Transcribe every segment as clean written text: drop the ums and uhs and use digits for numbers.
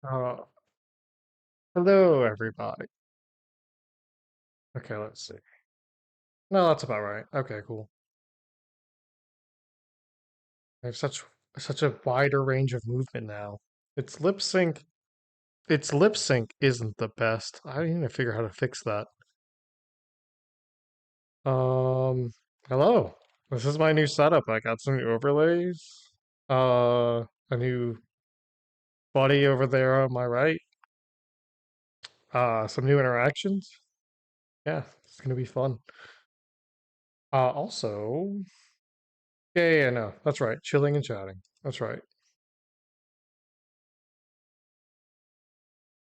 Uh, Hello, everybody. Okay, let's see. No, that's about right. Okay, cool. I have such a wider range of movement now. Its lip sync, its lip sync isn't the best. I need to figure out how to fix that. Um, Hello. This is my new setup. I got some new overlays. A new buddy over there on my right. Some new interactions. Yeah, it's gonna be fun. Also, yeah, no, that's right. Chilling and chatting. That's right.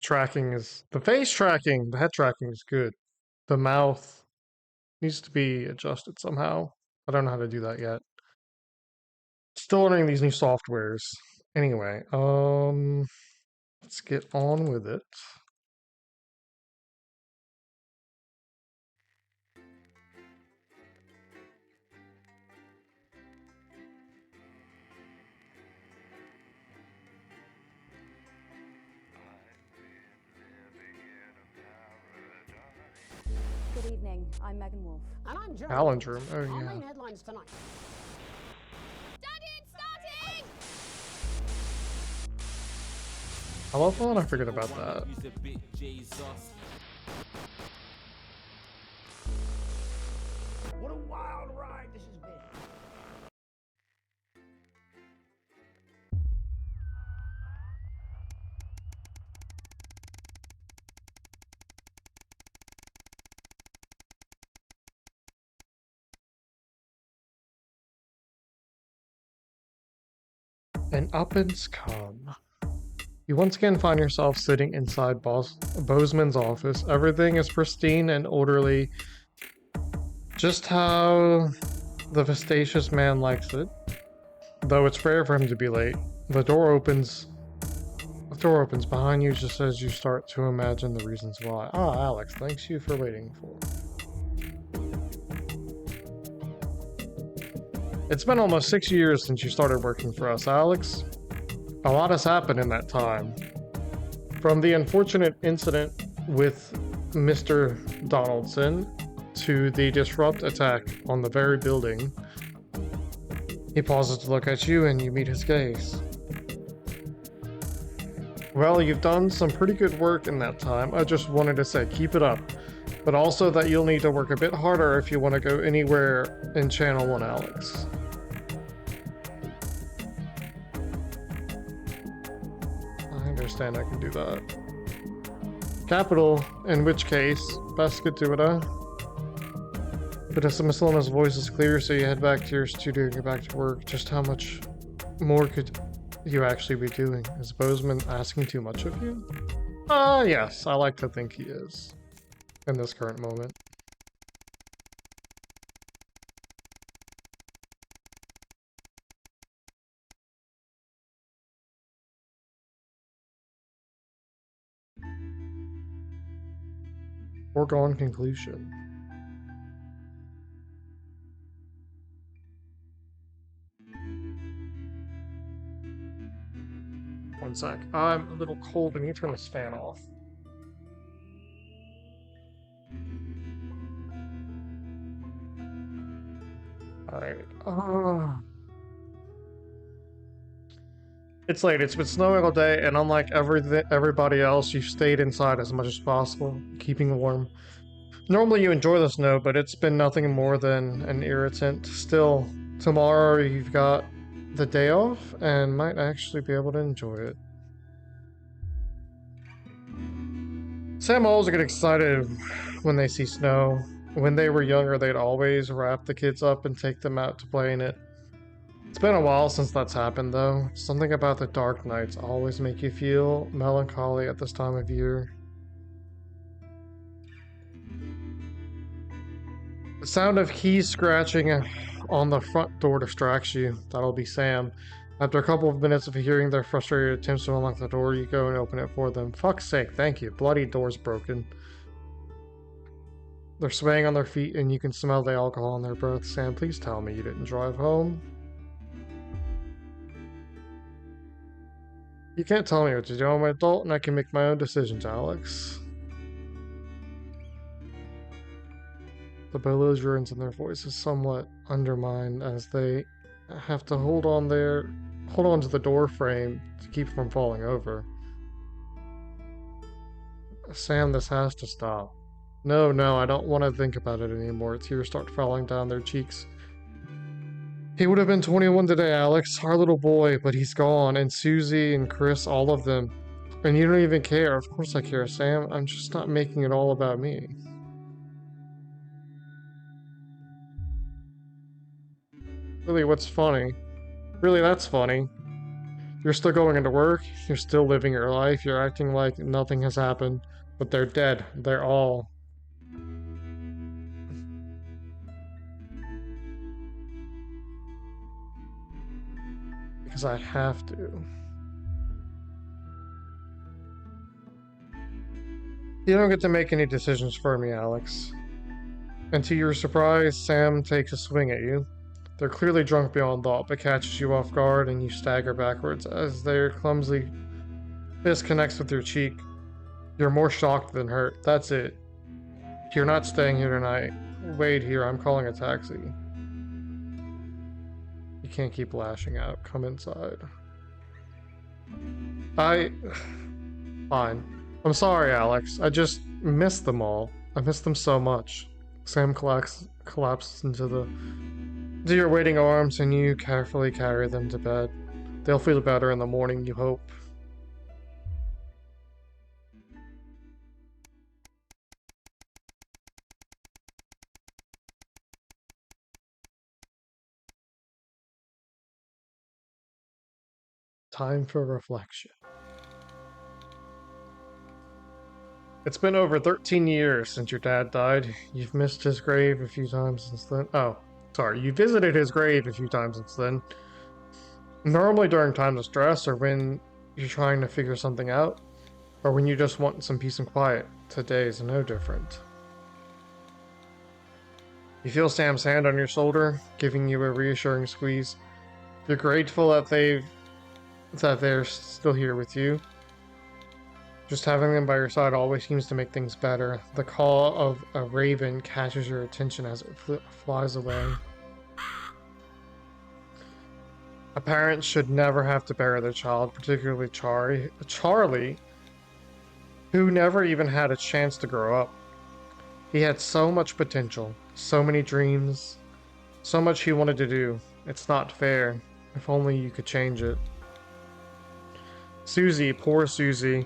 Tracking is the face tracking, the head tracking is good. The mouth needs to be adjusted somehow. I don't know how to do that yet. Still learning these new softwares. Anyway, let's get on with it. Good evening. I'm Megan Wolf. And I'm Jeremy. Palindrome. Oh Our yeah. main headlines tonight. Daddy, it's starting! How often I forget about that. What a wild ride this has been. And uppance come. You once again find yourself sitting inside Bozeman's office. Everything is pristine and orderly, just how the vestacious man likes it. Though it's rare for him to be late. The door opens. The door opens behind you just as you start to imagine the reasons why. Ah, Alex, thanks you for waiting for. It's been almost 6 years since you started working for us, Alex. A lot has happened in that time. From the unfortunate incident with Mr. Donaldson to the disrupt attack on the very building. He pauses to look at you and you meet his gaze. Well, you've done some pretty good work in that time. I just wanted to say keep it up. But also that you'll need to work a bit harder if you want to go anywhere in Channel 1, Alex. I understand I can do that. Capital, in which case, best get to it, huh? But as Miss voice is clear, so you head back to your studio and get back to work. Just how much more could you actually be doing? Is Bozeman asking too much of you? Yes, I like to think he is. In this current moment. Foregone conclusion. One sec. I'm a little cold. I need to turn this fan off. Alright. It's late. It's been snowing all day, and unlike everybody else, you've stayed inside as much as possible, keeping warm. Normally you enjoy the snow, but it's been nothing more than an irritant. Still, tomorrow you've got the day off, and might actually be able to enjoy it. Sam always get excited when they see snow. When they were younger, they'd always wrap the kids up and take them out to play in it. It's been a while since that's happened, though. Something about the dark nights always make you feel melancholy at this time of year. The sound of keys scratching on the front door distracts you. That'll be Sam. After a couple of minutes of hearing their frustrated attempts to unlock the door, you go and open it for them. Fuck's sake, thank you. Bloody door's broken. They're swaying on their feet and you can smell the alcohol in their breath. Sam, please tell me you didn't drive home. You can't tell me what to do. I'm an adult and I can make my own decisions, Alex. The belligerence in their voice is somewhat undermined as they have to hold on to the door frame to keep from falling over. Sam, this has to stop. No, I don't want to think about it anymore. Tears start falling down their cheeks. He would have been 21 today, Alex, our little boy, but he's gone, and Susie and Chris, all of them. And you don't even care. Of course I care, Sam. I'm just not making it all about me. Really, what's funny? Really, that's funny. You're still going into work, you're still living your life, you're acting like nothing has happened, but they're dead. They're all. Because I have to. You don't get to make any decisions for me, Alex. And to your surprise, Sam takes a swing at you. They're clearly drunk beyond thought, but catches you off guard and you stagger backwards as their clumsy fist connects with your cheek. You're more shocked than hurt. That's it. You're not staying here tonight. Wait here, I'm calling a taxi. You can't keep lashing out. Come inside. Fine. I'm sorry, Alex. I just missed them all. I missed them so much. Sam collapses into your waiting arms and you carefully carry them to bed. They'll feel better in the morning, you hope. Time for reflection. It's been over 13 years since your dad died. You've missed his grave a few times since then. Oh, sorry. You visited his grave a few times since then. Normally during times of stress or when you're trying to figure something out, or when you just want some peace and quiet. Today is no different. You feel Sam's hand on your shoulder, giving you a reassuring squeeze. You're grateful that they're still here with you. Just having them by your side always seems to make things better. The call of a raven catches your attention as it flies away. A parent should never have to bury their child, particularly Charlie, who never even had a chance to grow up. He had so much potential, so many dreams, so much he wanted to do. It's not fair. If only you could change it. Susie, poor Susie.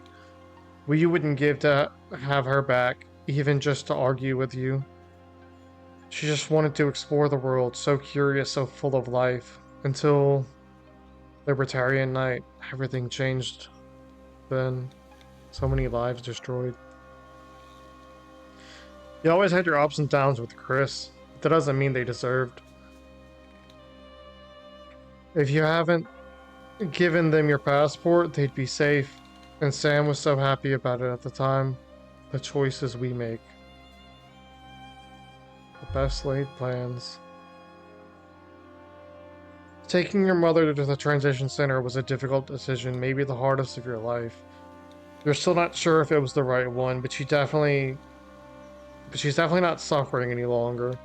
Well, you wouldn't give to have her back, even just to argue with you. She just wanted to explore the world, so curious, so full of life. Until Libertarian Night, everything changed. Then, so many lives destroyed. You always had your ups and downs with Chris. That doesn't mean they deserved. If you haven't given them your passport, they'd be safe. And Sam was so happy about it at the time. The choices we make. The best laid plans. Taking your mother to the transition center was a difficult decision, maybe the hardest of your life. You're still not sure if it was the right one, but she's definitely not suffering any longer.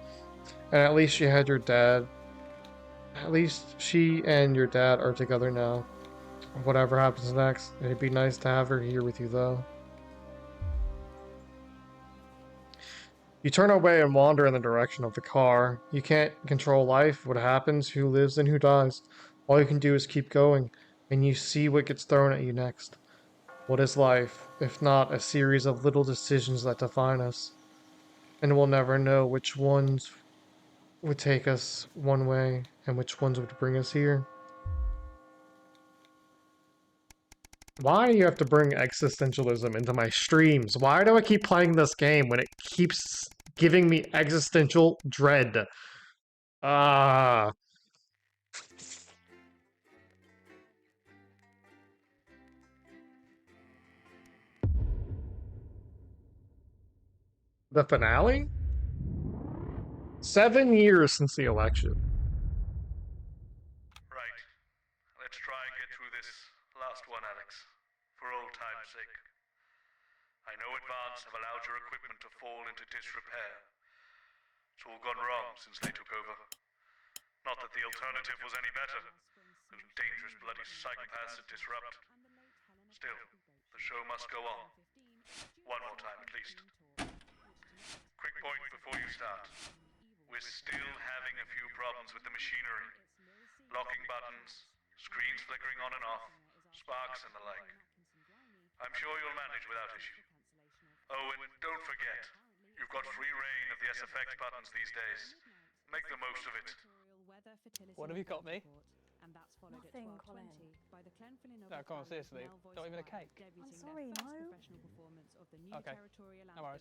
And at least she had your dad. At least she and your dad are together now. Whatever happens next, it'd be nice to have her here with you, though. You turn away and wander in the direction of the car. You can't control life, what happens, who lives, and who dies. All you can do is keep going, and you see what gets thrown at you next. What is life, if not a series of little decisions that define us? And we'll never know which ones would take us one way, and which ones would bring us here. Why do you have to bring existentialism into my streams? Why do I keep playing this game when it keeps giving me existential dread? Ah. The finale? 7 years since the election. Right. Let's try and get through this Last one, Alex. For old time's sake. I know Advance have allowed your equipment to fall into disrepair. It's all gone wrong since they took over. Not that the alternative was any better. Those dangerous bloody psychopaths that disrupt. Still, the show must go on. One more time at least. Quick point before you start. We're still having a few problems with the machinery. Locking buttons, screens flickering on and off, sparks and the like. I'm sure you'll manage without issue. Oh, and don't forget, you've got free reign of the SFX buttons these days. Make the most of it. What have you got me? Nothing, Colin. No, come on, seriously. Not even a cake. I'm sorry, no. Okay, no worries.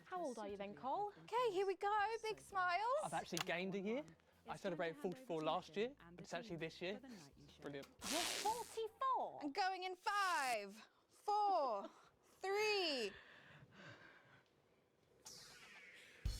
How old are you then, Cole? Okay, here we go. Big smiles. I've actually gained a year. I celebrated 44 last year, but it's actually this year. It's brilliant. You're 44. I'm going in 5, 4, 3.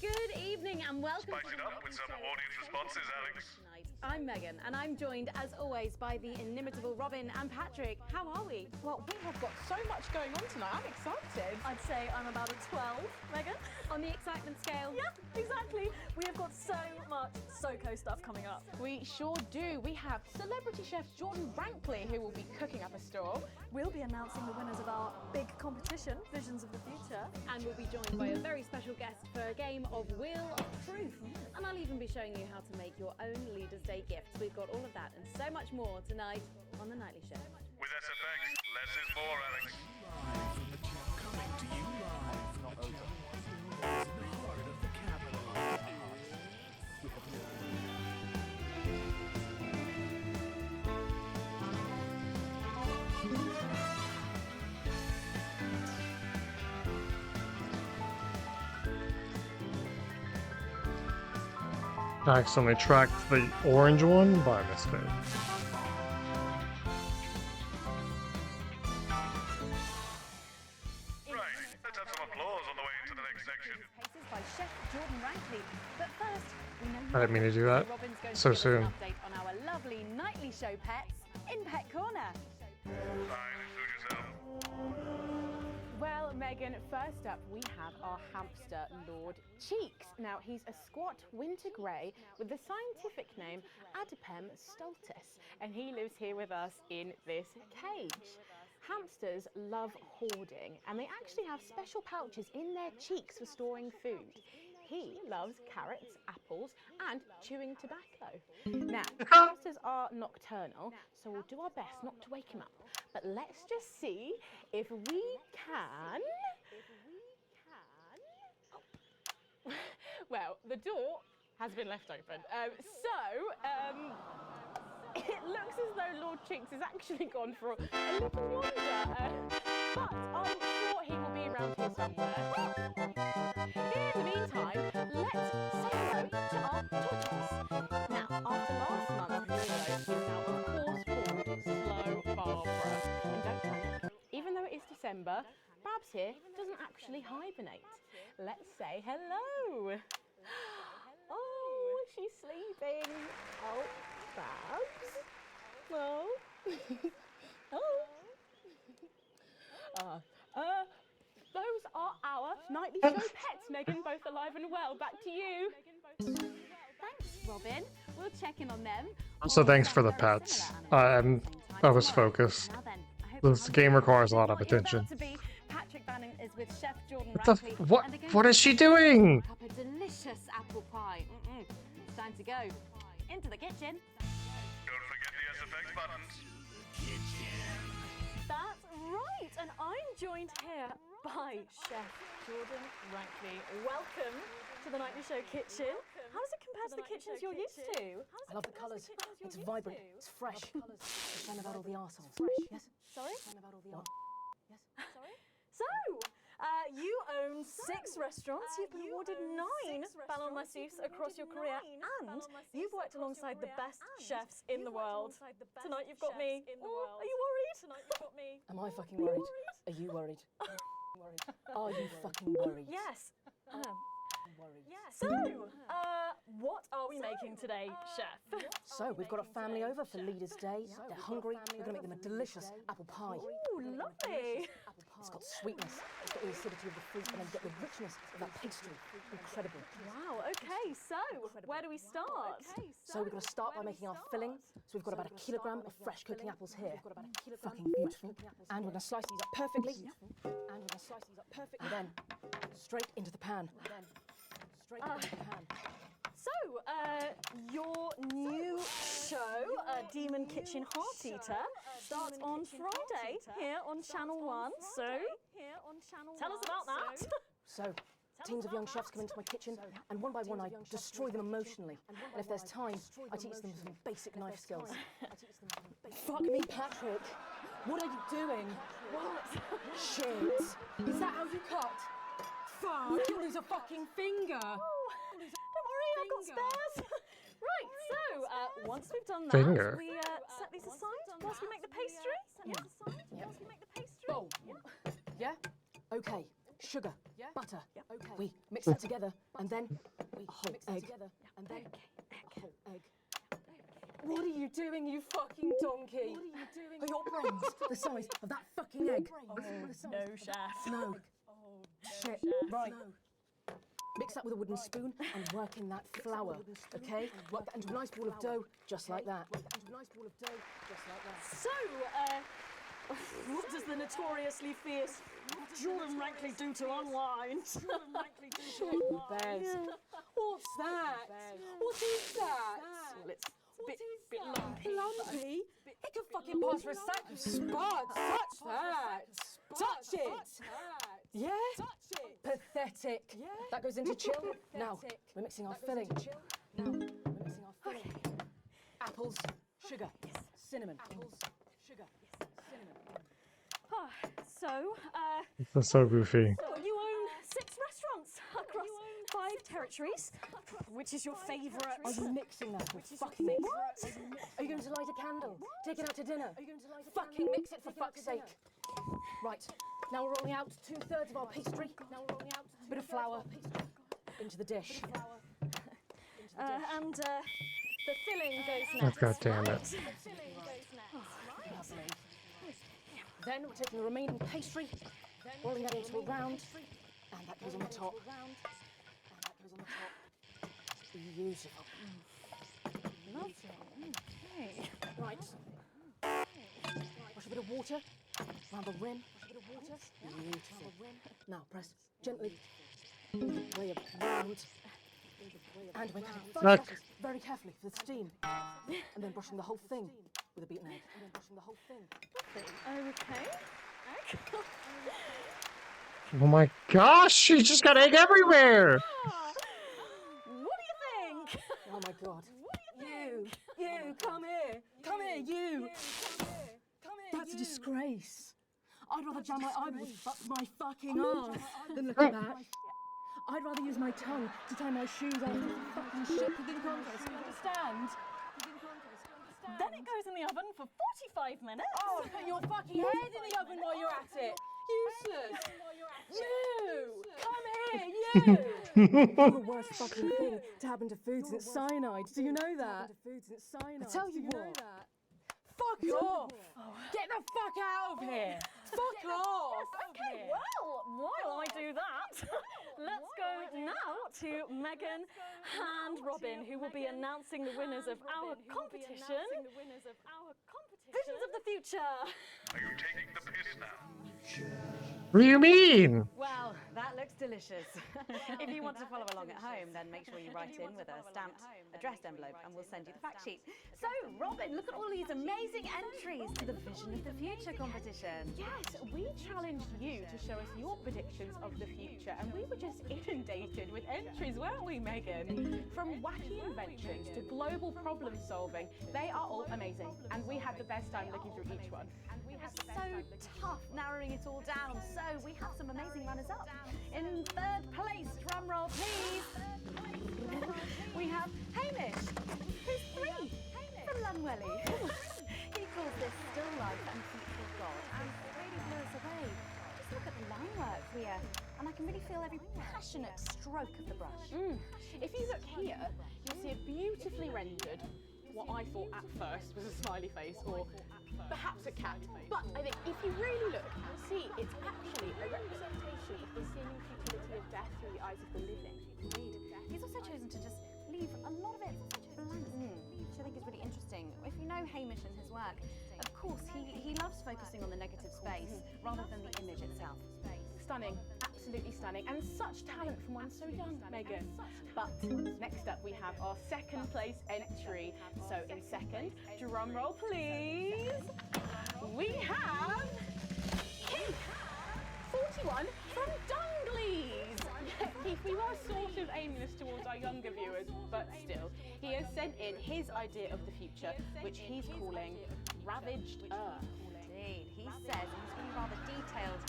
Good evening and welcome Spice it up with some audience responses, Alex. tonight. I'm Megan and I'm joined as always by the inimitable Robin and Patrick. How are we? Well, we have got so much going on tonight. I'm excited. I'd say I'm about a 12, Megan. On the excitement scale. Yeah, exactly. We have got so much SoCo stuff coming up. We sure do. We have celebrity chef Jordan Rankley who will be cooking up a storm. We'll be announcing the winners of our big competition, Visions of the Future. And we'll be joined by a very special guest for a game of Wheel of Truth. And I'll even be showing you how to make your own Leaders' Day gifts. We've got all of that and so much more tonight on The Nightly Show. With SFX, less is more, Alex. Live from the jet, coming to you live from the jet. In the heart of the capital. I accidentally tracked the orange one by mistake. Right, let's have some applause on the way into the next section. Paces by Chef Jordan Rankley. But first, we know I didn't mean to do that Robin's going so to give us soon. an update on our lovely Nightly Show pets in Pet Corner. Fine, include yourself. Well, Megan, first up we have our hamster, Lord Cheeks. Now, he's a squat winter grey with the scientific name Adipem stultus, and he lives here with us in this cage. Hamsters love hoarding, and they actually have special pouches in their cheeks for storing food. He loves carrots, apples, and chewing tobacco. Now, hamsters are nocturnal, so we'll do our best not to wake him up. But let's just see if we can. Oh. Well, the door has been left open. It looks as though Lord Cheeks has actually gone for a little wander. But I'm sure he will be around here somewhere. In the meantime, let's say hello to our tortoise. Now, after last month's hero, he's now of course called Slow Barbara. And don't panic, even though it is December, Babs here doesn't actually hibernate. Let's say hello. Oh, she's sleeping. Oh, Babs. Oh. Oh. Those are our Nightly Show pets, Megan, both alive and well. Back to you. Thanks, Robin. We'll check in on them. So thanks for the pets. I was focused. Now then, I hope This game requires a lot of what you're attention. about to be. Patrick Bannon is with Chef Jordan What the Rankley, what? and they're going What to is she cook doing? up a delicious apple pie. It's time to go into the kitchen. Don't forget the SFX buttons. That's right, and I'm joined here by Chef Jordan Rankley. Welcome to the Nightly Show kitchen. How does it compare to the kitchens you're used to? I love the colours. It's vibrant. It's fresh. It's shame about all the arseholes. Yes? Sorry? Shame about all the arseholes. Yes? So, you own 6 restaurants, you've been awarded 9 Ballon d'Or across your career, and you've worked alongside the best chefs in the world. Tonight you've got me. Oh, are you worried? Am I fucking worried? Are you worried? Are you fucking worried? Yes. So, what are we making today, chef? So, we've got a family over for Leaders' Day. They're hungry. We're going to make them a delicious apple pie. Ooh, lovely. It's got sweetness, it's got the acidity of the fruit, and then you get the richness of that pastry. Incredible. Wow, okay, so where do we start? So we're going to start by making our filling. So we've got about 1 kilogram of fresh cooking apples here. Fucking beautiful. And we're going to slice these up perfectly. And then straight into the pan. So, your new show, Demon Kitchen Heart Eater, starts on Friday here on Channel 1. So, tell us about that. So, teams of young chefs come into my kitchen, and one by one I destroy them emotionally. And if there's time, I teach them some basic knife skills. Fuck me, Patrick. What are you doing? What? Shit. Is that how you cut? Fuck, you'll lose a fucking finger. Don't worry, I've got spares. Right, so once we've done that, Finger. we set these aside whilst we make the pastry. Bowl. Yeah? Okay. Sugar. Butter. Okay. We mix that together, and then a whole egg. And then a whole egg. What are you doing, you fucking donkey? What are you doing? Are your brains the size of that fucking egg? No, chef. No. Shit. Right. Mix that with a wooden spoon and work in that flour, okay? Work that into a nice ball of dough, just like that. So, what does the notoriously fierce Jordan Rankley do to unwind? Bears. What's that? What is that? Well, it's a bit lumpy. Lumpy? It could fucking pass for a sack of spuds. Touch that. Touch it. Yeah? Pathetic. That goes into chill. Now, we're mixing our filling. Apples, sugar, cinnamon. So, That's so goofy. you own 6 restaurants across 5 territories. Which is your favourite? Are you mixing that with fucking it? Are you going to light a candle? Take it out to dinner? Fucking mix it for fuck's sake. Right, now we're rolling out 2/3 of our pastry. Bit of flour into the dish. And the filling goes next. God damn it. Then we're taking the remaining pastry, rolling that into a round, and that goes on the top. Beautiful. Lovely. Okay. Right. Wash a bit of water around the rim. Beautiful. Now press gently way around. And we're cutting 5 Look. slices very carefully for the steam. And then brushing the whole thing with a beaten egg. Okay. Oh my gosh, she just got egg everywhere! What do you think? Oh my god. You, come here. Come here, you. That's a disgrace. I'd rather jam my eyeballs up my fucking arse than look at that. I'd rather use my tongue to tie my shoes after the fucking shit cooking contest. You understand? Then it goes in the oven for 45 minutes. Oh, put your fucking head in the oven while you're at it. Useless. You! Come here, you! The worst fucking thing to happen to foods and cyanide. Do you know that? I tell you what. Fuck off! Get the fuck out of here! Fuck off! Okay, well, while I do that, let's go now to Megan and Robin, who will be announcing the winners of our competition. Visions of the Future. Are you taking the piss now? What do you mean? Well, that looks delicious. If you want to follow along at home, then make sure you write in with a stamped addressed envelope and we'll send you the fact sheet. So, Robin, look at all these amazing entries to the Vision of the Future competition. Yes, we challenged you to show us your predictions of the future, and we were just inundated with entries, weren't we, Megan? From wacky inventions to global problem solving, they are all amazing, and we had the best time looking through each one. So tough narrowing it all down. So we have some amazing runners-up. In 3rd place, drum roll please, we have Hamish, who's 3 from Lunwelly. He calls this still life and future of God, and it really blew us away. Just look at the line work here, and I can really feel every passionate stroke of the brush. If you look here, you'll see a beautifully rendered, what I thought at first was a smiley face or perhaps a cat. But I think if you really look, you'll see it's actually a representation of the seeming futility of death through the eyes of the living. Indeed. He's also chosen to just leave a lot of it blank, which I think is really interesting. If you know Hamish and his work, of course, he loves focusing on the negative space rather than the image itself. Stunning, absolutely stunning, and such talent from one so young, Megan. But next up we have our second place entry. So in second, drum roll please, we have Keith, 41 from Dungleys. Keith, we were sort of aiming this towards our younger viewers, but still, he has sent in his idea of the future, which he's calling Ravaged Earth. Indeed, he says, and he's being rather detailed.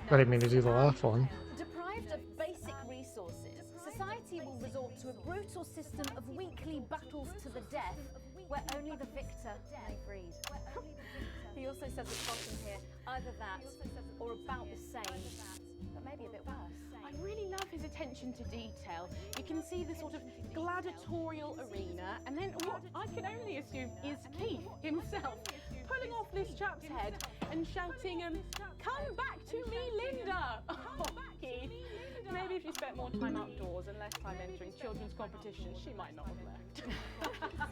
I didn't mean to do the laugh one. Deprived of basic resources, society will resort to a brutal system of weekly battles to the death, where only the victor may breed. He also says at the bottom here, either that or about the same, but maybe a bit worse. I really love his attention to detail. You can see the sort of gladiatorial arena, and then what I can only assume is Keith himself pulling off this chap's head and shouting, "Come back to me, Linda!" Oh, Keith. Maybe if you spent more time outdoors and less time entering children's competitions, she might not have left.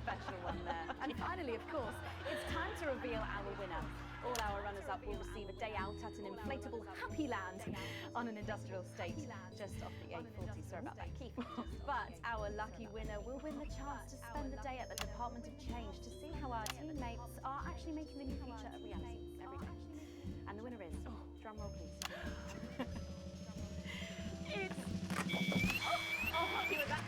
Special one there. And finally, of course, it's time to reveal our winner. All our runners-up will receive a day out at an inflatable Happy Land on an industrial estate just off the A40. Sorry about that, Keith. But our lucky winner will win the chance to spend the day at the Department of Change to see how our teammates are actually making the new future a reality every day. And the winner is, drum roll please. It's... Oh, happy with that.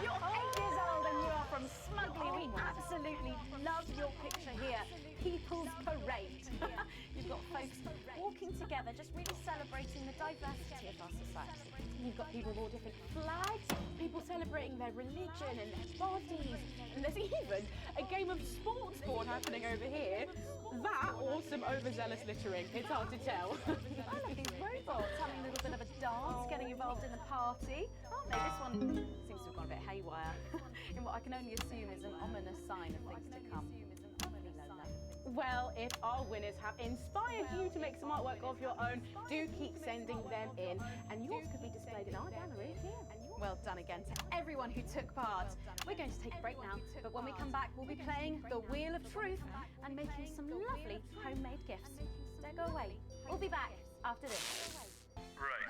You're 8 years old and you are from Smugly. We absolutely love your picture here. People's Parade. You've got folks walking together, just really celebrating the diversity of our society. You've got people with all different flags, people celebrating their religion and their bodies, and there's even a game of sports board happening over here. That or some overzealous littering, it's hard to tell. Oh, look at these robots having a little bit of a dance, getting involved in the party. Aren't they? This one seems to have gone a bit haywire in what I can only assume is an ominous sign of things to come. Well, if our winners have inspired you to make some artwork of your own, do keep sending them in, and yours could be displayed in our gallery here. Well done again to everyone who took part. We're going to take a break now, but when we come back, we'll be playing the Wheel of Truth and making some lovely homemade gifts. Don't go away. We'll be back after this. Right.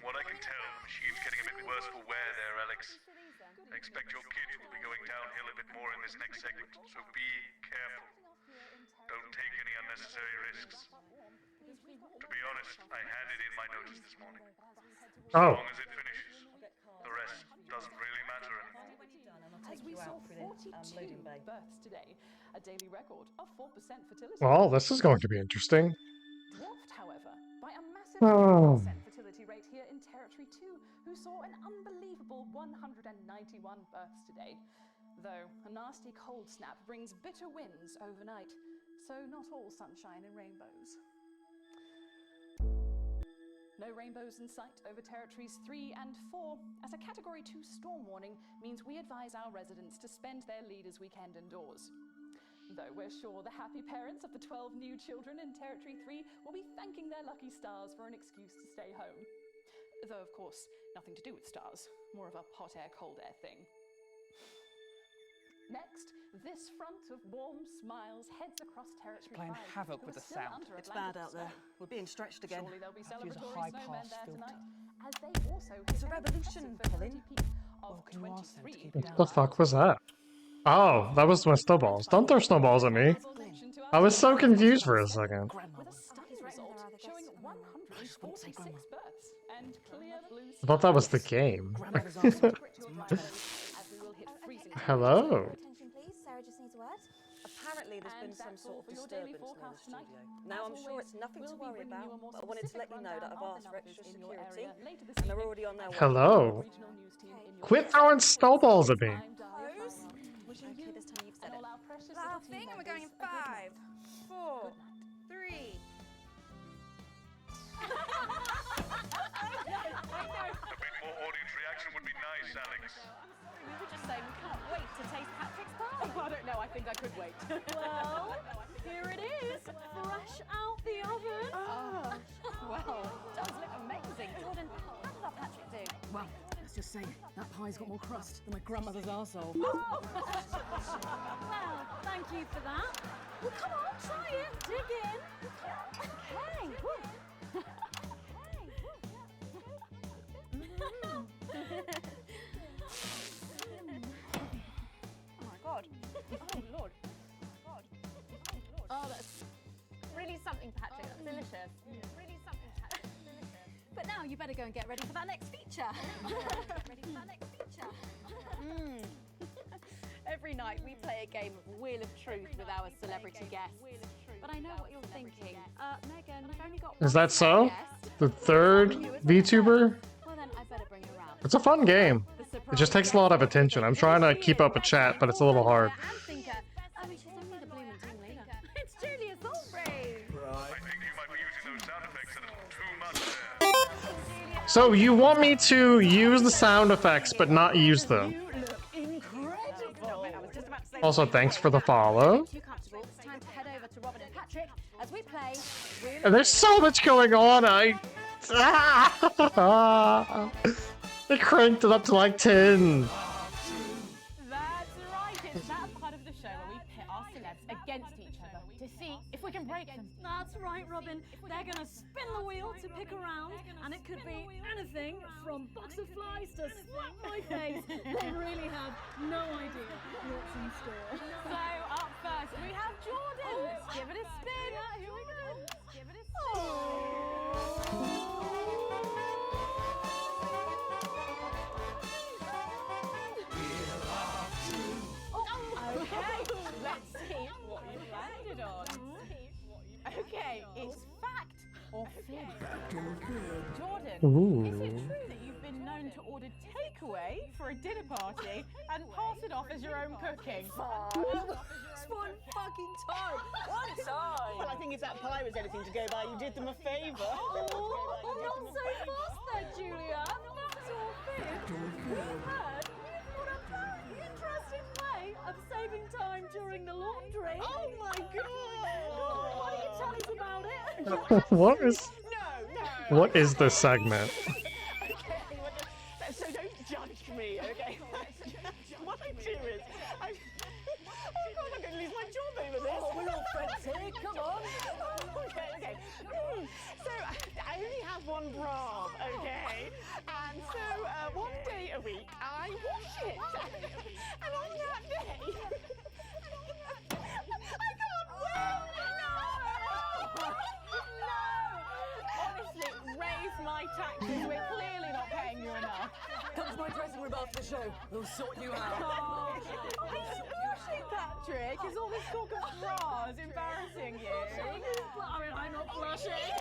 What I can tell, the machine's getting a bit worse for wear there, Alex. I expect your kids will be going downhill a bit more in this next segment, so be careful. Don't take any unnecessary risks. To be honest, I handed in my notice this morning. As Oh. long as it finishes, the rest doesn't really matter anymore. As we saw 42 births today, a daily record of 4% fertility. Well, this is going to be interesting. Dwarfed, however, by a massive Oh. 4% fertility rate here in Territory 2, who saw an unbelievable 191 births today. Though a nasty cold snap brings bitter winds overnight, so not all sunshine and rainbows. No rainbows in sight over Territories 3 and 4, as a Category 2 storm warning means we advise our residents to spend their leaders' weekend indoors. Though we're sure the happy parents of the 12 new children in Territory 3 will be thanking their lucky stars for an excuse to stay home. Though, of course, nothing to do with stars, more of a hot air, cold air thing. Next, this front of warm smiles heads across Territory 5. Playing havoc who with are the still sound. under It's Atlantic bad out there. snow. We're being stretched again. Surely there'll be Use a celebratory high-pass snowmen there filter. tonight, as they also It's hit a an revolution, impressive Colin. fertility peak of Well, can you ask them to 23 keep it down? What the fuck was that? Oh, that was my snowballs. Don't throw snowballs at me. I was so confused for a second. With a stunning result showing 146 births and clear blue I thought that was the game. Grandmother's awesome. Hello. Attention, please. Sarah just needs a word. Apparently there's been And some that's all sort of for your daily disturbance near the forecast tonight. studio. Now, I'm As sure always, it's nothing to we'll be worry bringing you a about, more but I wanted to let you know that I've rundown asked of for the extra numbers in your security, area later this and they're evening. already on their way. Hello. Regional news team in your Quit area. throwing snowballs at me. Time dial Close. final. Wishing Okay, you this time you've said and it. all our precious Last little team thing, and we're going in members a good night. 5, 4, Good night. 3, A bit more audience reaction would be nice, Alex. We were just saying we can't wait to taste Patrick's pie. I don't know, I think I could wait. Well, here it is, fresh out the oven. Oh, well, it does look amazing. Jordan, how did our Patrick do? Well, let's just say that pie's got more crust than my grandmother's arsehole. Well, thank you for that. Well, come on, try it. Dig in. Okay. Oh my god. Oh lord. Oh, that's really something, Patrick. That's delicious. Really something, Patrick. Delicious. But now you better go and get ready for that next feature. Every night we play a game of Wheel of Truth with our celebrity guests. But I know what you're thinking. Megan, we've only got Is that so? guest. The third VTuber? Well then, I better bring you around. It's a fun game. It just takes a lot of attention. I'm trying to keep up a chat, but it's a little hard. And thinker. I mean, she's only the blooming team leader. It's Julia Thornbury. I think you might be using those sound effects a little too much there. So you want me to use the sound effects, but not use them? Also, thanks for the follow. Too comfortable. It's time to head over to Robin and Patrick as we play. And there's so much going on. I cranked it up to like 10. That's right, it's that part of the show where we pit our celebs against each other to see if we can break them. That's right, Robin. They're gonna spin the wheel to pick a round, and it could be anything from box of flies to slap my face. They really have no idea what's in store. So up first we have Jordan. Let's give it a spin. Here we go. Give it a Okay, let's see what you've landed on. Okay, it's fact or fib. Jordan, is it true that you've been known to order takeaway for a dinner party and pass it off as your own cooking? It's one fucking time. One time. Well, I think if that pie was anything to go by, you did them a favour. Oh, not so fast there, Julia. That's all fib. We heard you've got a very interesting way of saving time during the laundry. Oh my god! Why don't you tell us about it? What is this segment? Okay, so don't judge me, okay? What I do is, oh god, I'm going to lose my job over this. Oh, we're all friends here, come on. Okay. So I only have one bra, okay? And so one day a week I wash it. And on that day, I can't wear it. Honestly, raise my taxes. We're clearly not paying you enough. Come to my dressing room after the show. We'll sort you out. Oh, who's blushing, Patrick? Is all this talk of bras embarrassing you? I'm not blushing.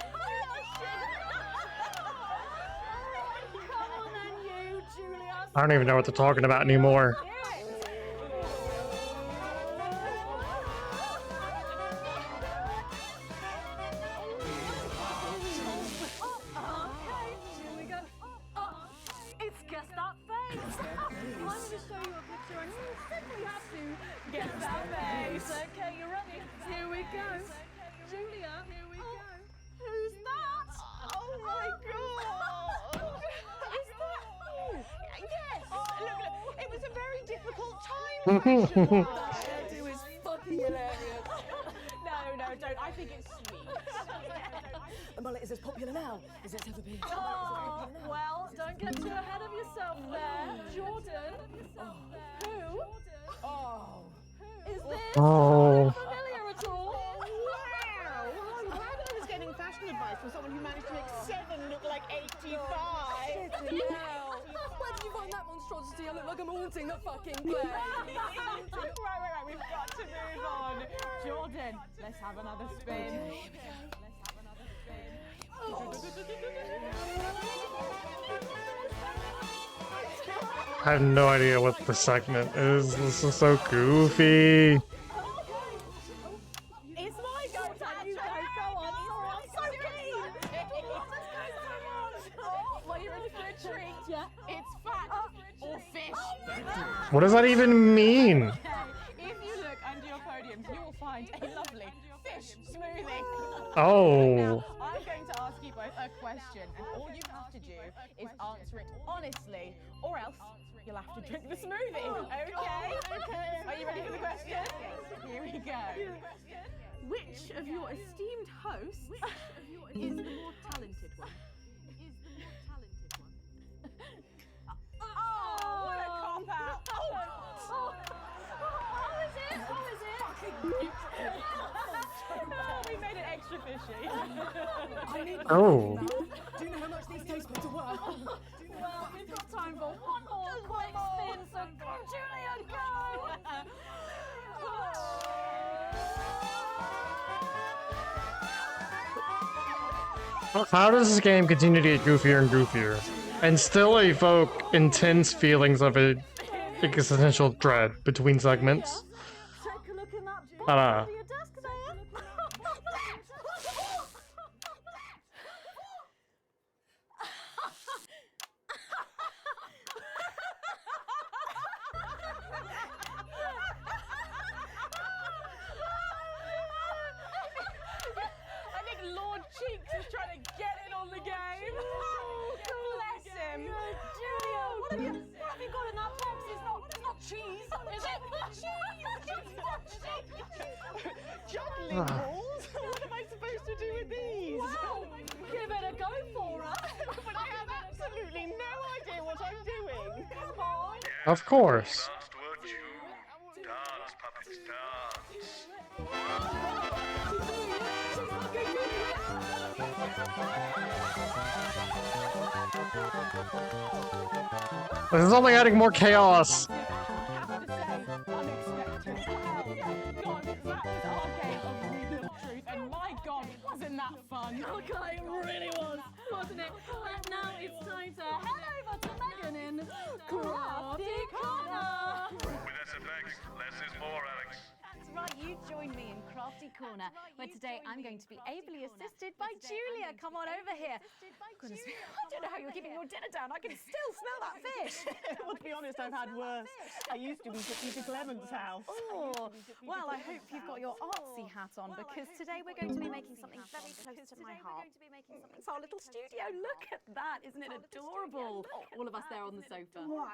Come on then, you, Julia. I don't even know what they're talking about anymore. It's guess that face. I'm going to show you a picture and you simply have to guess that face. Okay, you ready? Here we go. Julia, here we go. Who's that? Oh my god! Is that you? Yes! Look, it was a very difficult time. That hairdo is fucking hilarious. No, don't. I think it's sweet. And well, it is as popular now as it's ever been. Oh, well, don't get too ahead of yourself there. Jordan, who is this? Oh. Familiar at all? Wow! I'm glad I was getting fashion advice from someone who managed to make 7 look like 85. Where did you find that monstrosity? I look like I'm haunting the fucking place. Right. We've got to move on. Jordan, let's have another spin. I have no idea what the segment is. This is so goofy. It's my go time. You go on. I'm so keen. What does that even mean? Okay, if you look under your podiums, you will find a lovely fish smoothie. Oh. Now, I'm going to ask you both a question, and all you have to do is answer it honestly, or else you'll have to drink the smoothie. Okay? Okay. Are you ready for the question? Here we go. Which of your esteemed hosts is the more talented one? Oh, what a cop out! Oh, is it? Oh, we made it extra fishy. Oh. Do you know how much these taste buds are worth? Well, we've got time for one more quick spin, so go, Julia, go! How does this game continue to get goofier and goofier and still evoke intense feelings of existential dread between segments? Take a look in that I don't box know. under your desk there. I think Lord Cheeks is trying to get in on the game. Bless him. Julia, what have you got in that box? It's not cheese, is it? Juggling balls? What am I supposed to do with these? Well, give it a go for us. But I have absolutely no idea what I'm doing. Come on. Of course. Dance to a tune. Dance, puppets, dance. This is only adding more chaos. And my God, wasn't that fun? Okay, it really was, wasn't it? And now it's time to head over to Megan in Crafty Corner. With SFX, less is more, Alex. That's right, you joined me in Crafty Corner, where today I'm going to be ably assisted by Julia. Come on over here. Goodness me, I don't know how you're keeping your dinner down. I can still smell that fish. Well, to be honest, I've had worse. I used to eat at Peter Clement's house. Oh, well, I hope you've got your artsy hat on, because today we're going to be making something very close to my heart. It's our little studio. Look at that. Isn't it adorable? All of us there on the sofa. Wow.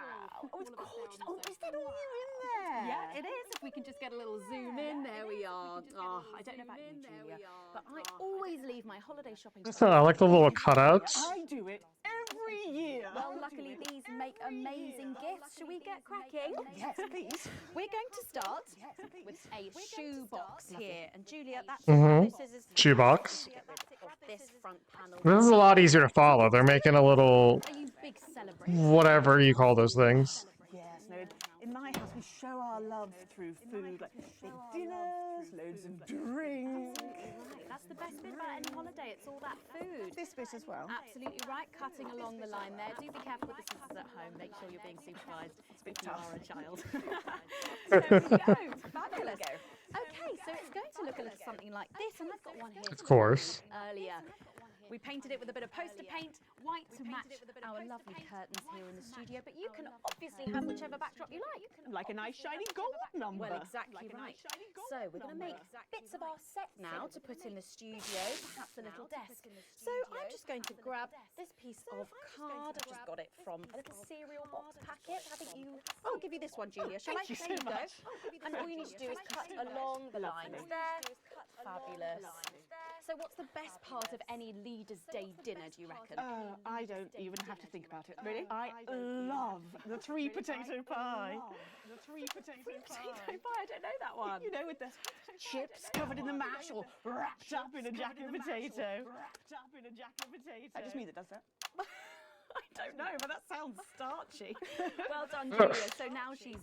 Oh, it's gorgeous. Oh, is that all you in there? Yeah, it is. If we can just get a little zoom in, there we are. Oh, I don't know about you, Julia, but I always leave my holiday shopping. I like the little cutouts. I do it every year. Well, luckily these make amazing gifts. Shall we get cracking? Yes, please. We're going to start with a shoe box here, and Julia, that's scissors. Shoebox. Get rid of this front panel. This is a lot easier to follow. They're making a little Are you big celebrate? whatever you call those things. Yes, no, in my house we show our love through food, like big dinners, loads of drinks. Right, that's the best bit about any holiday. It's all that food. This bit as well. Absolutely right. Cutting along the line there. Do be careful with the scissors at home. Make sure you're being supervised if you are a child. There we go. Fabulous. Okay, so it's going to look a little something like this, and I've got one here. Of course. Earlier. We painted it with a bit of poster paint, white to match our lovely curtains here in the studio, but you can obviously have whichever backdrop you like. Like a nice shiny gold number. Well, exactly right. So we're going to make bits of our set now to put in the studio, perhaps a little desk. So I'm just going to grab this piece of card. I've just got it from a little cereal box packet. I think you... I'll give you this one, Julia. Shall I? Thank you There so you go. much. And all you need to do is cut along the lines there. Fabulous. So what's the best part of any Leaders' Day dinner, do you reckon? I don't even have to think about it. Really? I love the three potato pie. The three potato pie. I don't know that one. You know, with the chips covered in the mash or wrapped up in a jacket potato. Is that just me that does that? I don't know, but that sounds starchy. Well done, Julia. So now she's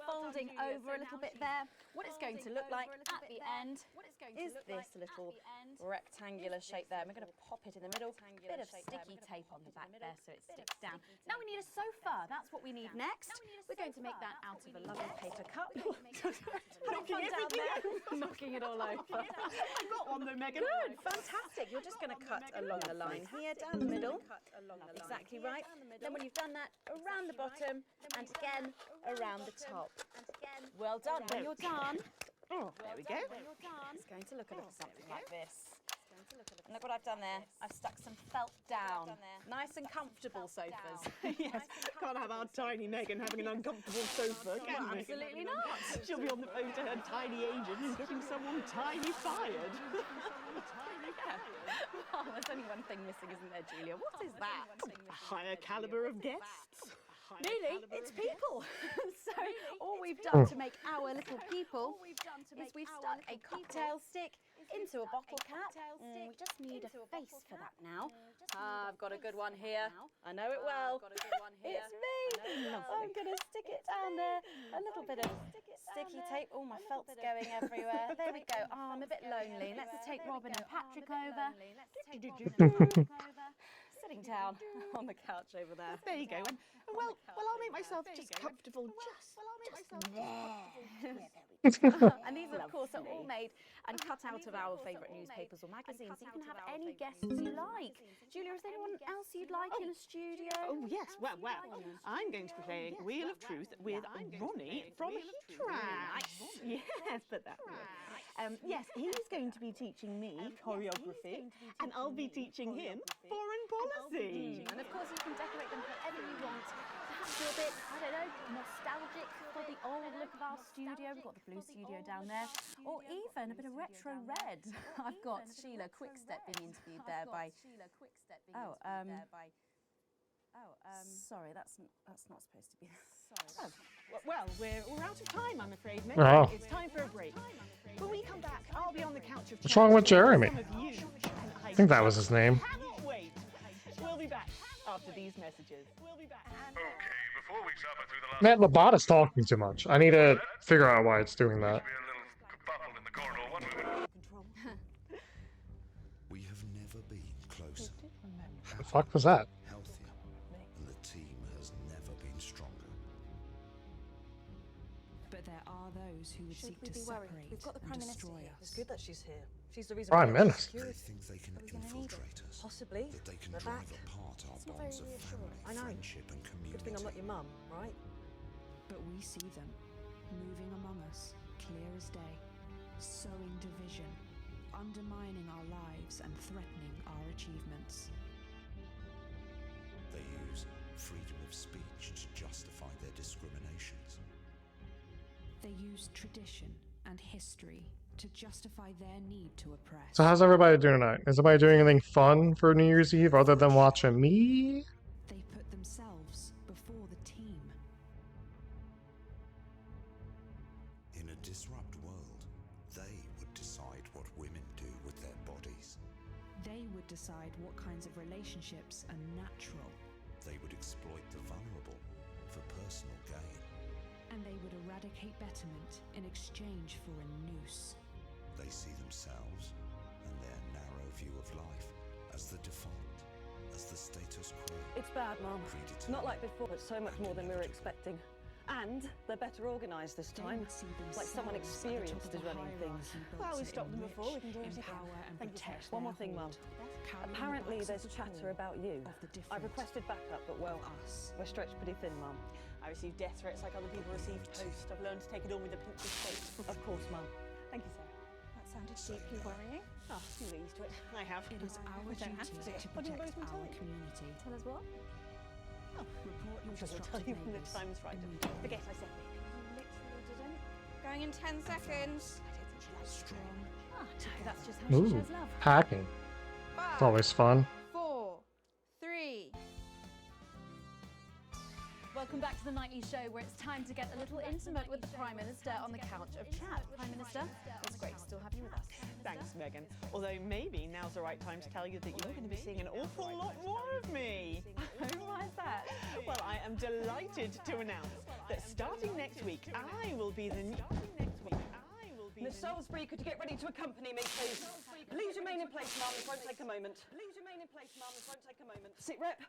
folding over a little bit there. What it's going to look like at the end is this little rectangular shape there. And we're going to pop it in the middle. Bit of sticky tape on the back there so it sticks down. Now we need a sofa. That's what we need next. We're going to make that out of a lovely paper cup. Knocking everything over. Knocking it all over. I got one though, Megan. Good, fantastic. You're just going to cut along the line here, down the middle. Exactly exactly right. Then when you've done that, around the bottom and again around the top. Well done. When you're done, Oh, there we go. it's going to look a little something like this. And look what I've done there. I've stuck some felt down. Nice and comfortable sofas. Yes, can't have our tiny Megan having an uncomfortable sofa, can we? Absolutely not. She'll be on the phone to her tiny agent and getting someone tiny fired. Well, there's only one thing missing, isn't there, Julia? What is that? A higher caliber of guests. Really? It's people. So all we've done to make our little people is we've stuck a cocktail stick into a bottle cap. We just need a face for that now. I've got a good one here. I know it well. It's me. I'm going to stick it down there. A little bit of sticky tape. Oh, my felt's going everywhere. There we go. Oh, I'm a bit lonely. Let's take Robin and Patrick over. Sitting down on the couch over there. There you go. And, well, I'll make myself just comfortable. And these, of course, are all made and cut out of our favourite newspapers or magazines. You can have any guests you like. Julia, is there anyone else you'd like in a studio? Oh, yes. Well, I'm going to be playing Wheel of Truth with Ronnie from Heat. Yes, put that way. Yes, he's going to be teaching me choreography, and I'll be teaching him foreign policy. And of course, you can decorate them however you want. Perhaps you're a bit, I don't know, nostalgic for the old look of our studio. We've got the blue studio down there. Or even a bit of retro red. I've got Sheila Quickstep being interviewed there by... Sorry, that's not supposed to be... Sorry. Well, we're out of time, I'm afraid, Meg. Oh. It's time for a break. When we come back, I'll be on the couch of What's wrong with Jeremy? some of you, and I think that was his name. cannot wait. We'll be back after these messages. We'll be back. Okay, before we suffer through the last... Man, the bot is talking too much. I need to figure out why it's doing that. Be a little kerfuffle in the corridor, one moment. We have never been closer, The fuck was that? healthier, and the team has never been stronger. But there are those who would seek to separate and destroy It's us. good that she's here. She's the reason Prime we have Minister. They security. think they can infiltrate us, Possibly. that they can We're drive back. apart our It's not bonds of very reassuring. family, I know. friendship, and Good thing I'm not community. your mum, right? But we see them, moving among us, clear as day, sowing division, undermining our lives and threatening our achievements. They use freedom of speech to justify their discriminations. They use tradition and history to justify their need to oppress. So how's everybody doing tonight? Is everybody doing anything fun for New Year's Eve other than watching me? They put themselves before the team. In a disrupt world, they would decide what women do with their bodies. They would decide what kinds of relationships are natural. They would exploit the vulnerable for personal gain. And they would eradicate betterment in exchange for a noose. They see themselves and their narrow view of life as the default, as the status quo. It's bad, Mum. Predetermined Not like before, but so much and more than we were inevitable. expecting. And they're better organised this They time. would see Like someone themselves at the top experienced of is the running things. hierarchy built Well, we to stopped them before, we can do it again. empower and Thank you, protect sir. One more their thing, Mum. horde, carrying the Apparently backs there's of the chatter core about you. of the I've different. requested backup, but well, us. we're stretched pretty thin, Mum. I receive death threats like other people receive toast. I've learned to take it all with a pinch of salt. Of course, Mum. Thank you, sir. That sounded deeply worrying. Oh, you get used to it. I have. It is our We don't duty have to. to What did protect Rosemary tell our you? community. Tell us what? Report your Because I'll tell disruptive you when the neighbours time's right. immediately. Forget I said it. Literally didn't. Going in 10 seconds. Strong. That's just how she Ooh, shows love. hacking. It's always fun. 4, 3. Welcome back to the nightly show where it's time to get a little intimate with the Prime Minister on the couch of chat. Prime Minister, it's great to still have you with us. Thanks, Megan. Although maybe now's the right time to tell you that you're going to be seeing an awful lot more of me. Why is that? Well, I am delighted to announce that starting next week, I will be the new... Miss Salisbury, could you get ready to accompany me, please? Please remain in place, Mum. It won't take a moment. Please remain in place, Mum. It won't take a moment. Sit rep.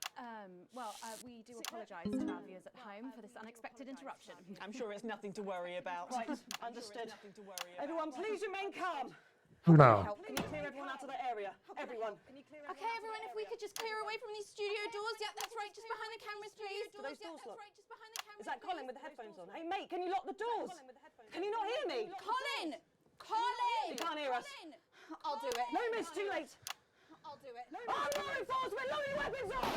We do apologise to our viewers at home for this unexpected interruption. I'm sure it's nothing to worry about. Right, understood. Everyone, please remain calm. No. Can you clear everyone out of that area? Everyone. Okay, everyone, if we could just clear away from these studio doors. Yeah, that's right, just behind the cameras, please. Do those doors lock? Is that Colin with the headphones on? Hey, mate, can you lock the doors? Can you not hear me? Colin! Colin! You can't hear us. I'll do it. No, miss, too late. I'll do it. Oh, law enforcement, load your weapons up!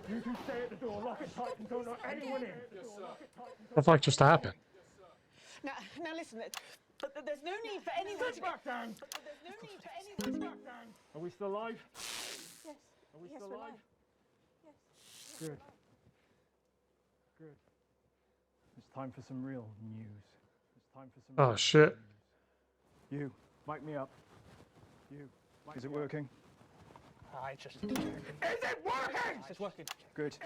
You can stay at the door, lock it tight, and don't let anyone in. What the fuck just happened? Now listen, there's no need for anyone to Back down. There's no need for anyone to Back down. Are we still alive? Yes. Are we Yes, still we're alive? alive. Yes. Good. Good. It's time for some real news. It's time for some. Oh shit. You, mic me up. You. Is it working? I just. Is it working? It's working. Good.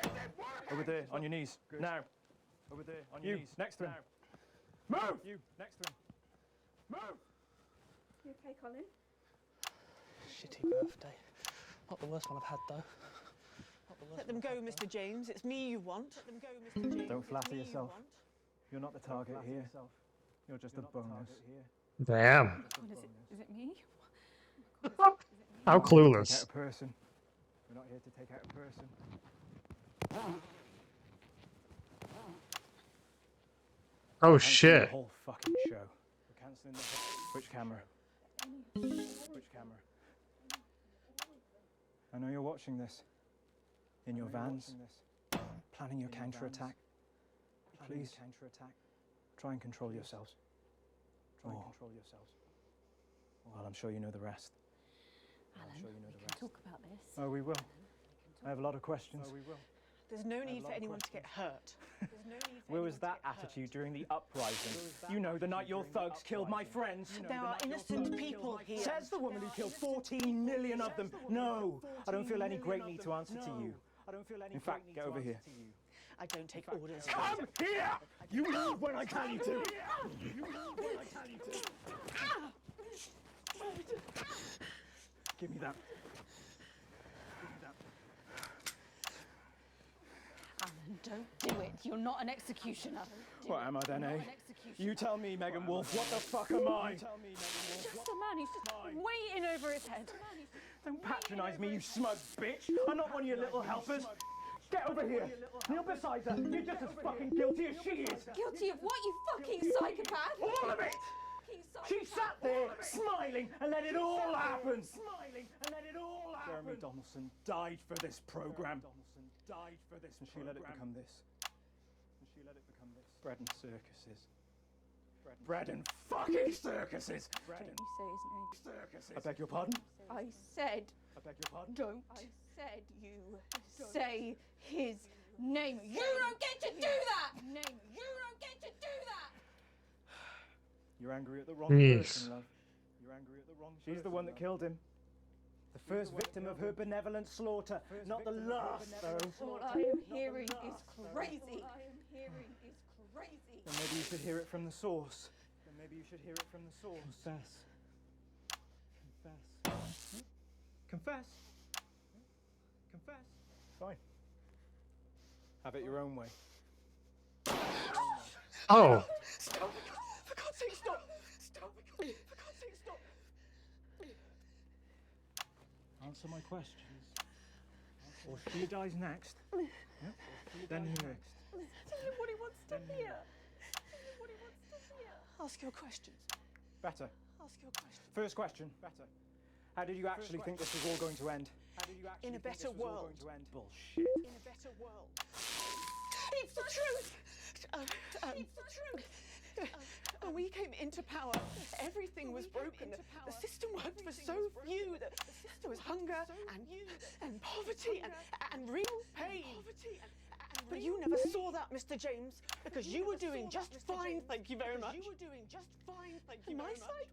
Over there, on your knees. Good. Now. Over there, on your knees. Next to him. Move! You, next to him. Move! You okay, Colin? Shitty birthday. Not the worst one I've had though. Let them go, Mr. James. It's me you want. Let them go, Mr. James. Don't flatter It's me you yourself. want. You're not the target here. You're just a bonus. Damn. Is it me? How Take clueless. out a person. We're not here to take out a person. Oh Cancelling shit. The whole fucking show. We're cancelling the whole... Which camera? Which camera? I know you're watching this. In your vans. Planning your counter-attack. Please. Try and control yourselves. Try and control yourselves. Well, I'm sure you know the rest. Alan, we can talk about this. Oh, we will. I have a lot of questions. Oh, we will. There's no need for anyone to get hurt. There's no need for Where was anyone to that get attitude hurt. during the uprising? You know, the night your thugs killed my friends. There are innocent people here. Says the woman who killed 14 million of them. No, I don't feel any great need to answer to you. In fact, get over here. I don't take orders. Come here! You leave when I tell you to. You leave when I tell you to. Give me that. Alan, don't do it. You're not an executioner. What am I then, eh? You tell me, Megan Wolf, what the fuck am I? Just a man who's just waiting over his head. Don't patronise me, you smug bitch. I'm not one of your little helpers. Get over here. Kneel beside her. You're just as fucking guilty as she is. Guilty of what, you fucking psychopath? All of it! She sat there, smiling, and let it all happen. Jeremy Donaldson died for this program. And she let it become this. Bread and circuses. Bread and fucking circuses. Don't you say his name. Circuses. I beg your pardon? I said, I beg your pardon? don't. I said you say his name. You don't get to do that! Name. You don't get to do that! You're angry at the wrong Jeez. person, love. You're angry at the wrong person. She's the one that killed him. The first victim of her benevolent slaughter, not the last, though. All I am hearing is crazy. All I am hearing is crazy. Then maybe you should hear it from the source. Confess. Confess. Fine. Have it your own way. Oh. Stop! For God's sake, stop! Stop! For God's sake, stop! Answer my questions. Or she dies next. Yep. Then who next? Tell him what he wants to hear. Tell him what he wants to hear. Ask your questions. Better. Ask your questions. First question. Better. How did you actually think this was all going to end? In a better world. Bullshit. In a better world. It's the truth! It's the truth! When we came into power, everything was broken. The system worked for so few. There was hunger and poverty and real pain. But you never saw that, Mr. James, because you were doing just fine, thank you very much. And my side,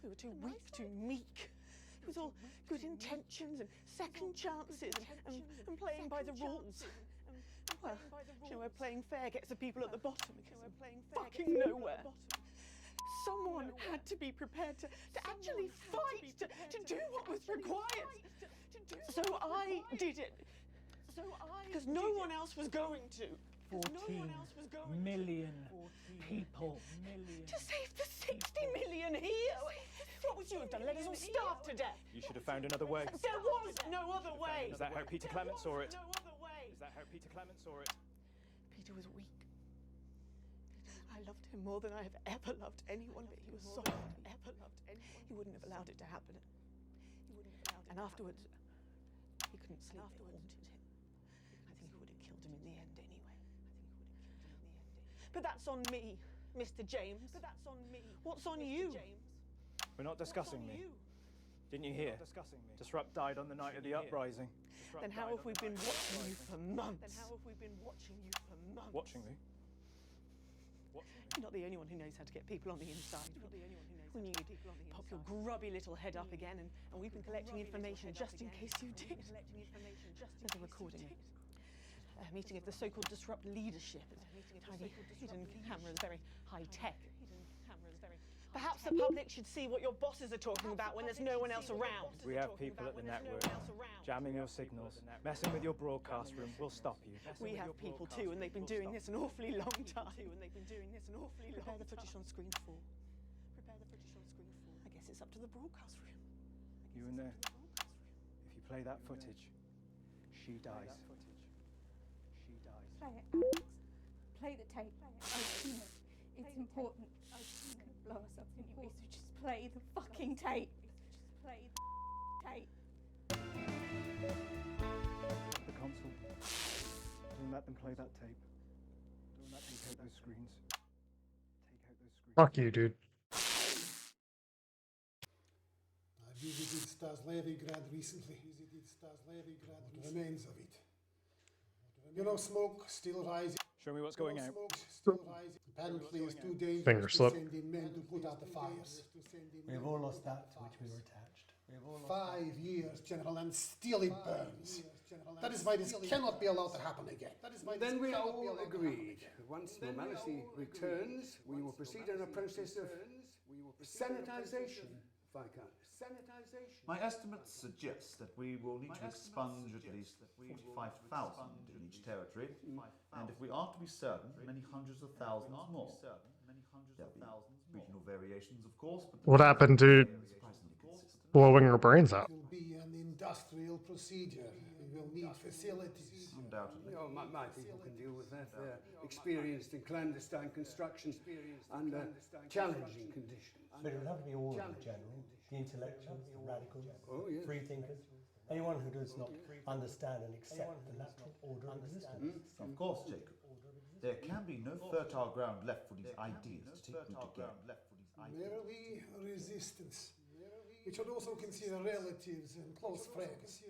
we were too weak, too meek. It was all good intentions and second chances and playing by the rules. Well, you know where playing fair gets the people at the bottom. Fucking nowhere. Someone had to be prepared to actually fight, to do what was required. So I did it. Because no one else was going to. 14 million people. To save the 60 million here. course you have done. Let us all starve to death. You should have found another way. There was no other way. Is that how Peter Clement saw it? No other way. Is that how Peter Clement saw it? Peter was weak. I loved him more than I have ever loved anyone, but he was soft. Ever loved anyone. He wouldn't have allowed it to happen. And afterwards, he couldn't sleep. It haunted him. I think he would have killed him in the end anyway. But that's on me, Mr. James. But that's on me. What's on you? We're not discussing me. Didn't you hear? Disrupt died on the night of the uprising. Then how have we been watching you for months? Watching me? You're not the only one who knows how to get people on the inside. We knew you'd pop your grubby little head up again, and we've been collecting information just in case you did. There's a recording. A meeting of the so-called disrupt leadership. Tiny hidden cameras, very high-tech. Perhaps the public should see what your bosses are talking about when there's no one else around. We have people at the network jamming your signals, messing with your broadcast room. We'll stop you. We have people too, and they've been doing this an awfully long time. Prepare the footage on screen 4. I guess it's up to the broadcast room. You in there. If you play that footage, she dies. Play it, Alex. Play the tape. I've seen it. It's important. It's going to blow us up anyway, so just play the fucking tape. Just play the tape. The console. Don't let them play that tape. Don't let them take those screens. Take out those screens. Fuck you, dude. I visited Stas-Levigrad recently. What remains of it. You know, smoke still rising. Show me what's going out. Still rising. Apparently, it's too dangerous Finger to slip. send in men to put out the fires. We have all lost that to which we were attached. 5 years, General, and still it burns. That is why this cannot be allowed to happen again. Then we all agreed. Once normality returns, we will proceed in a process of sanitization, Viscount. My estimates suggest that we will need to expunge at least 45,000 in each territory, and if we are to be certain, many hundreds of thousands more. There'll be regional variations, of course, but What happened to blowing your brains out? It will be an industrial procedure. We will need facilities. Undoubtedly. Oh, my people can deal with that. They're experienced in clandestine construction under challenging conditions. But it would have to be all of the general, the intellectuals, the radicals, free thinkers, anyone who does not understand and accept the natural order of existence. Of course, Jacob. There can be no fertile ground left for these ideas to take root again. Merely resistance. We should also consider relatives and close friends.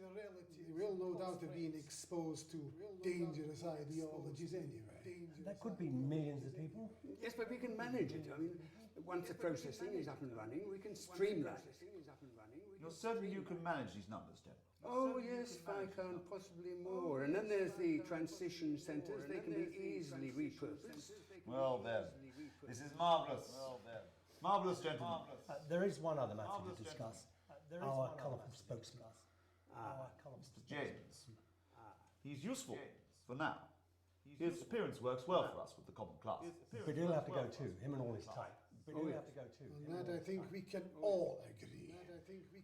They will no doubt have been exposed to dangerous ideologies anyway. That could be millions of people. Yes, but we can manage it. I mean, once the processing is up and running, we can streamline it. You're certain you can manage these numbers, General? Oh, yes, Viscount, possibly more. And then there's the transition centres. They can be easily repurposed. Well then, this is marvellous. Marvellous, gentlemen. There is one other matter to discuss. Our colourful spokesman. Mr. James. He's useful for now. His appearance works well for us with the common class. But he'll have to go too, him and all his type. On that, I think we can all agree.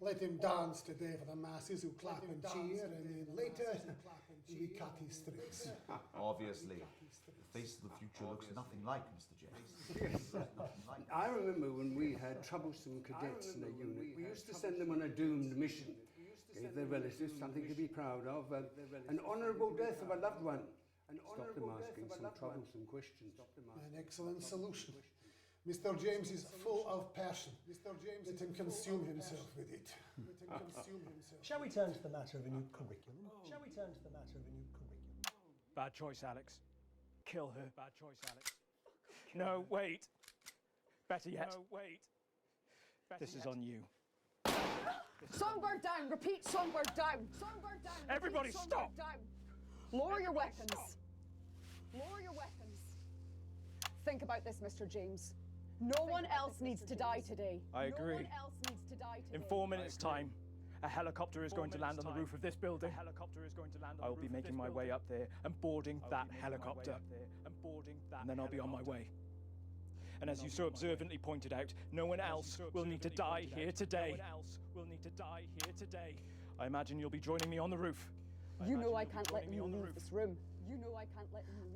Let him dance today for the masses who clap and cheer, and then later we cut his throats. Obviously, the face of the future looks nothing like Mr. James. I remember when we had troublesome cadets in a unit, we used to send them on a doomed mission. Gave their relatives something to be proud of, an honourable death of a loved one. Stop them asking some troublesome questions. An excellent solution. Mr. James is full of passion. Let him consume himself with it. Shall we turn to the matter of a new curriculum? Bad choice, Alex. Kill her. Bad choice, Alex. No, wait. Better yet. No, wait. This is on you. Songbird down. Repeat, songbird down. Songbird down. Everybody Repeat, stop. songbird down. Lower your weapons. Lower your weapons. Think about this, Mr. James. No one else needs to die today. I agree. No one else needs to die today. In 4 minutes' time, a helicopter is going to land on the roof of this building. I will be making my way up there and boarding that helicopter. And then I'll be on my way. And as you so observantly pointed out, no one else will need to die here today. I imagine you'll be joining me on the roof. You know I can't let you leave this room.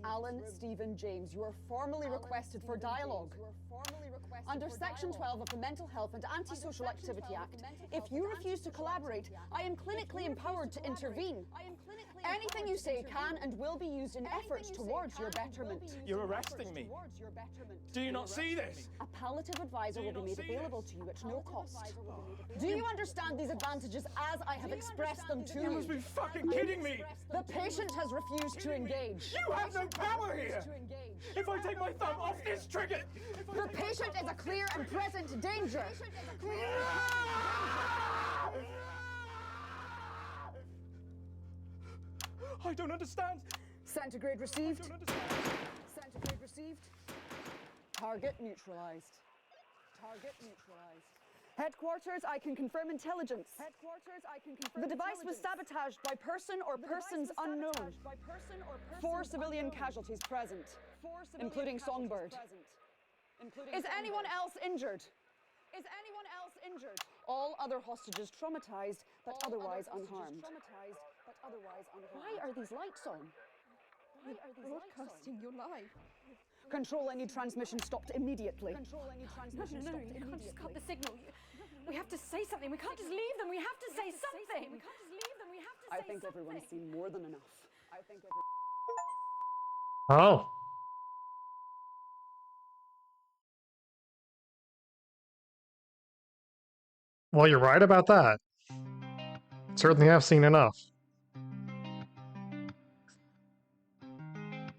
Alan Stephen James, you are formally requested for dialogue. Under Section 12 of the Mental Health and Antisocial Activity Act, if you refuse to collaborate, I am clinically empowered to intervene. Anything you say can and will be used in efforts towards your betterment. You're arresting me. Do you not see this? A palliative advisor will be made available to you at no cost. Do you understand these advantages as I have expressed them to you? You must be fucking kidding me! The patient has refused to engage. You have no power here! If I take my thumb off this trigger... The patient is a clear and present danger. I don't understand. Centigrade received. Centigrade received. Target neutralized. Headquarters, I can confirm intelligence. The device was sabotaged by person or persons unknown. 4 civilian casualties present, including Songbird. Is anyone else injured? All other hostages traumatized, but otherwise unharmed. Why are these lights on? Broadcasting your life. Control, I need transmission stopped immediately. No, you can't just cut the signal. We have to say something. We can't just leave them. We have to say something. I think everyone's seen more than enough. Oh. Well, you're right about that. Certainly have seen enough.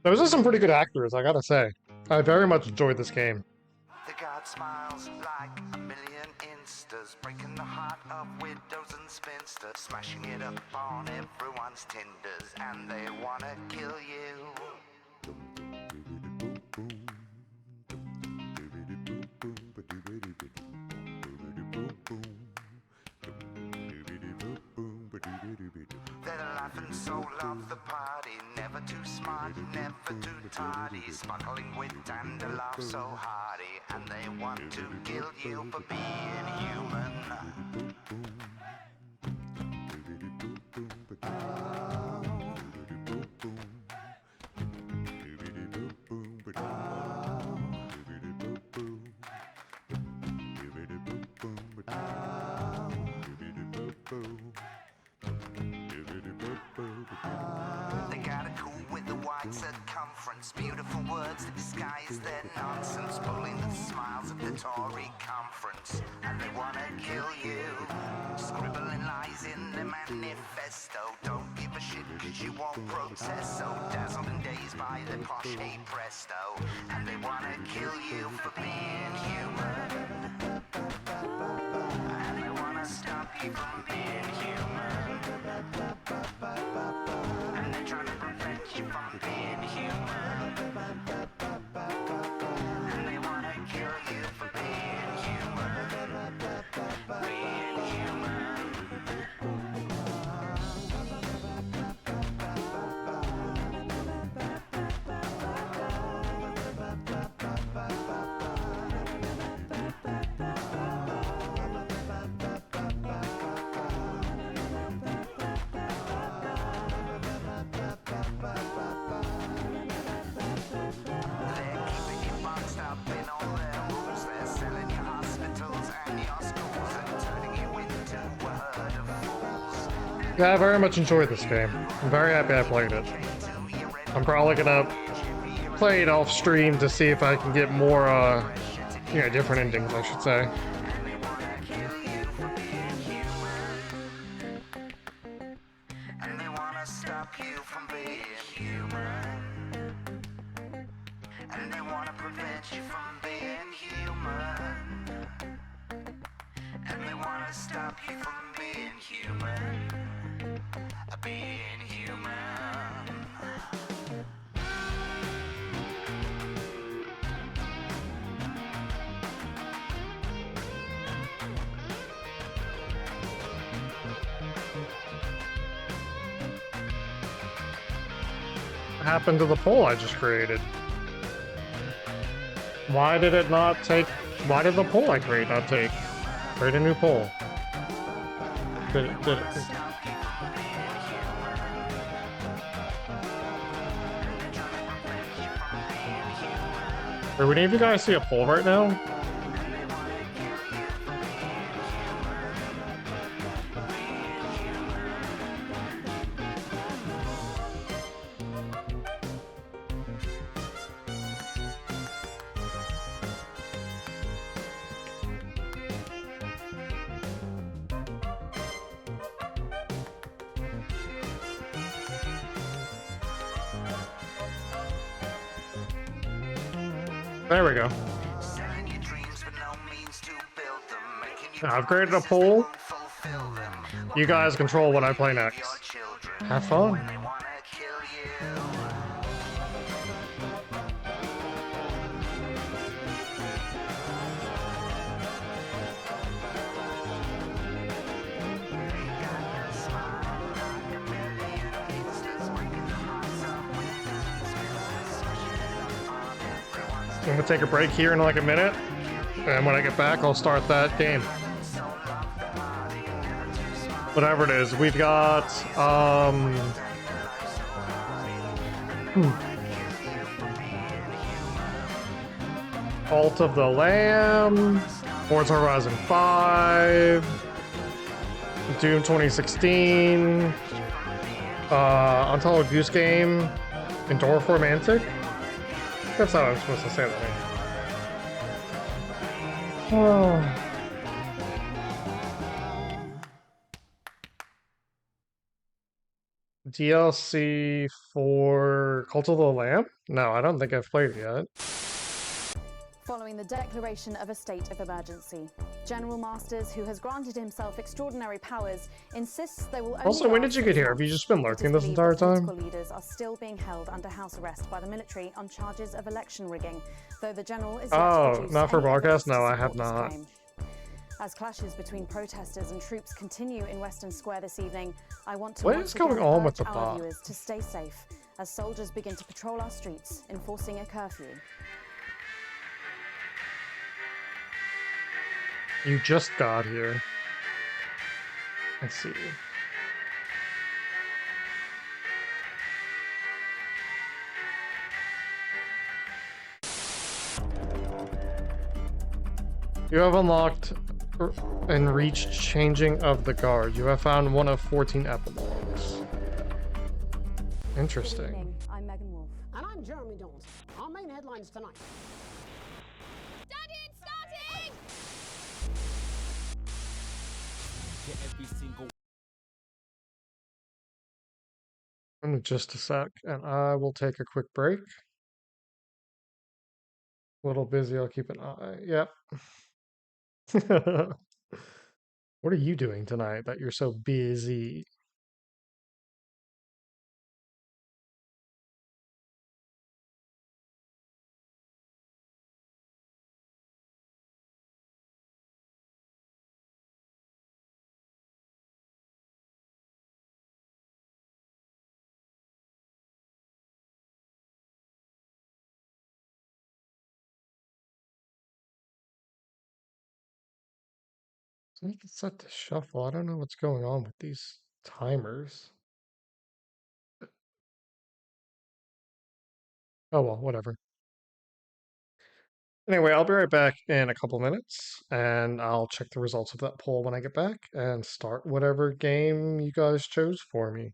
Those are some pretty good actors, I gotta say. I very much enjoyed this game. The god smiles like a million instas, breaking the heart of widows and spinsters, smashing it up on everyone's tinders, and they wanna kill you. They're laughing so love the party, never too smart, never too tardy, sparkling wit and a laugh so hearty, and they want to kill you for being human. They got a cool with the wide circumference, beautiful words that disguise their nonsense, pulling the smiles of the Tory conference, and they wanna kill you, scribbling lies in the manifesto. Don't give a shit cause you won't protest, so dazzled and dazed by the posh hey presto, and they wanna kill you for being human, and they wanna stop you from being human, and they're trying to prevent you from being human, and they wanna kill you for being human, being human. Yeah, I very much enjoyed this game. I'm very happy I played it. I'm probably gonna play it off stream to see if I can get more, different endings, I should say. And they wanna stop you from being human, and they wanna prevent you from being human, and they wanna stop you from being human, being human. What happened to the poll I just created? Why did it not take? Why did the poll I create not take? Create a new poll. Did it? Would any of you guys see a poll right now? There we go. I've created a poll. You guys control what I play next. Have fun. I'm gonna take a break here in like a minute, and when I get back, I'll start that game. Whatever it is, we've got Cult of the Lamb, Forza Horizon 5, Doom 2016, Untitled Goose Game, Endorph Romantic. That's how I'm supposed to say that. Oh. DLC for Cult of the Lamb? No, I don't think I've played it yet. Following the declaration of a state of emergency, General Masters, who has granted himself extraordinary powers, insists they will only Also, when did last you get 6 here? Have you months. just been It is lurking this believed entire that time? political leaders are still being held under house arrest by the military on charges of election rigging, though the general is yet to Oh, produce not for any broadcast? evidence to No, I have support this not. claim. As clashes between protesters and troops continue in Western Square this evening, I want to What once is going again on with urge the our bot? viewers to stay safe as soldiers begin to patrol our streets, enforcing a curfew. You just got here. Let's see. You have unlocked and reached changing of the guard. You have found one of 14 epilogues. Interesting. I'm Megan Wolf. And I'm Jeremy Dawes. Our main headlines tonight. In just a sec, and I will take a quick break. A little busy, I'll keep an eye. Yep. What are you doing tonight that you're so busy? So I can set to shuffle. I don't know what's going on with these timers. Oh well, whatever. Anyway, I'll be right back in a couple minutes, and I'll check the results of that poll when I get back and start whatever game you guys chose for me.